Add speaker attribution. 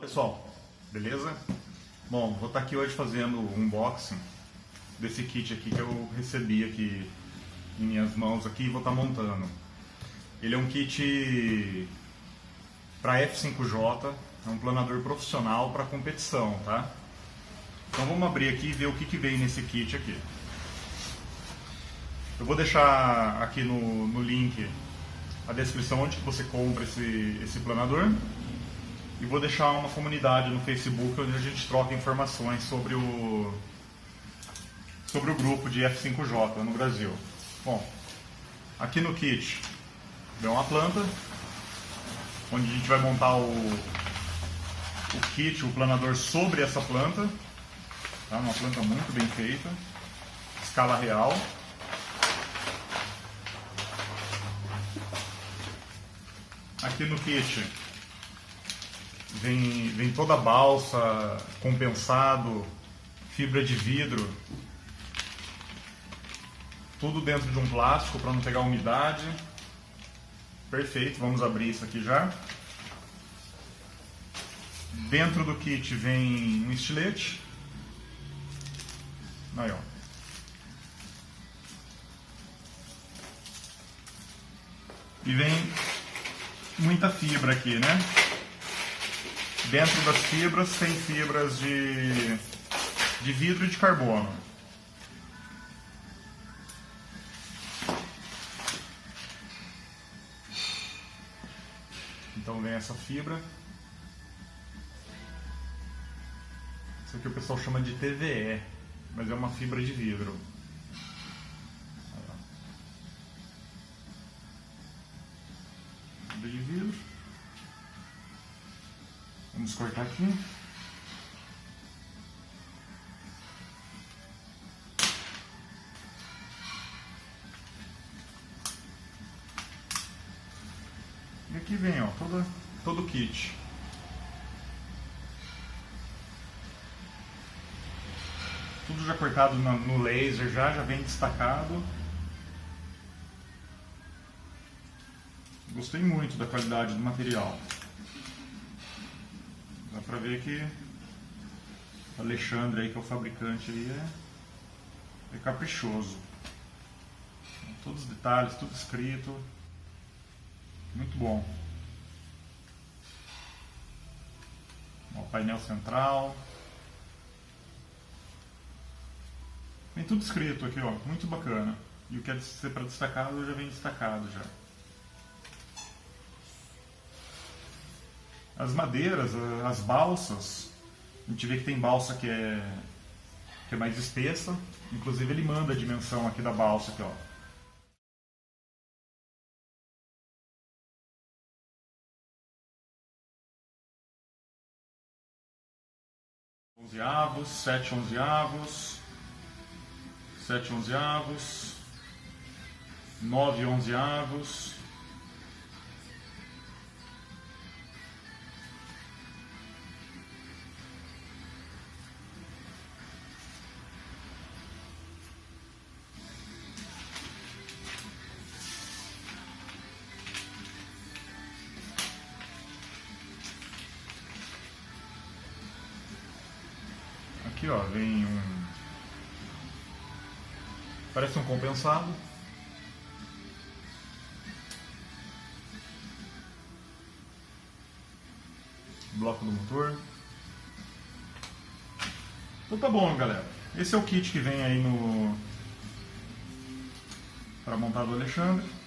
Speaker 1: Pessoal, beleza? Bom, vou estar aqui hoje fazendo o unboxing desse kit aqui que eu recebi aqui em minhas mãos aqui e vou estar montando. Ele é um kit para F5J, é um planador profissional para competição, tá? Então vamos abrir aqui e ver o que vem nesse kit aqui. Eu vou deixar aqui no link a descrição onde que você compra esse planador. E vou deixar uma comunidade no Facebook onde a gente troca informações sobre o grupo de F5J no Brasil. Bom, aqui no kit vem uma planta, onde a gente vai montar o kit, o planador sobre essa planta. Tá? Uma planta muito bem feita, escala real. Aqui no kit vem toda a balsa, compensado, fibra de vidro, tudo dentro de um plástico para não pegar umidade. Perfeito, vamos abrir isso aqui já. Dentro do kit vem um estilete. Aí, ó. E vem muita fibra aqui, né? Dentro das fibras tem fibras de vidro e de carbono. Então vem essa fibra. Isso aqui o pessoal chama de TVE, mas é uma fibra de vidro. Fibra de vidro. Vamos cortar aqui. E aqui vem, ó, todo o kit. Tudo já cortado no laser, já vem destacado. Gostei muito da qualidade do material. Dá pra ver que o Alexandre aí, que é o fabricante aí, é caprichoso. Todos os detalhes, tudo escrito. Muito bom. O painel central. Tem tudo escrito aqui, ó, muito bacana. E o que é de ser para destacado já vem destacado já. As madeiras, as balsas, a gente vê que tem balsa que é mais espessa. Inclusive ele manda a dimensão aqui da balsa aqui, ó. 11avos, 7 11avos, 7 11avos, 9 11avos. Aqui, ó, vem parece um compensado. Bloco do motor. Então tá bom, galera. Esse é o kit que vem aí para montar do Alexandre.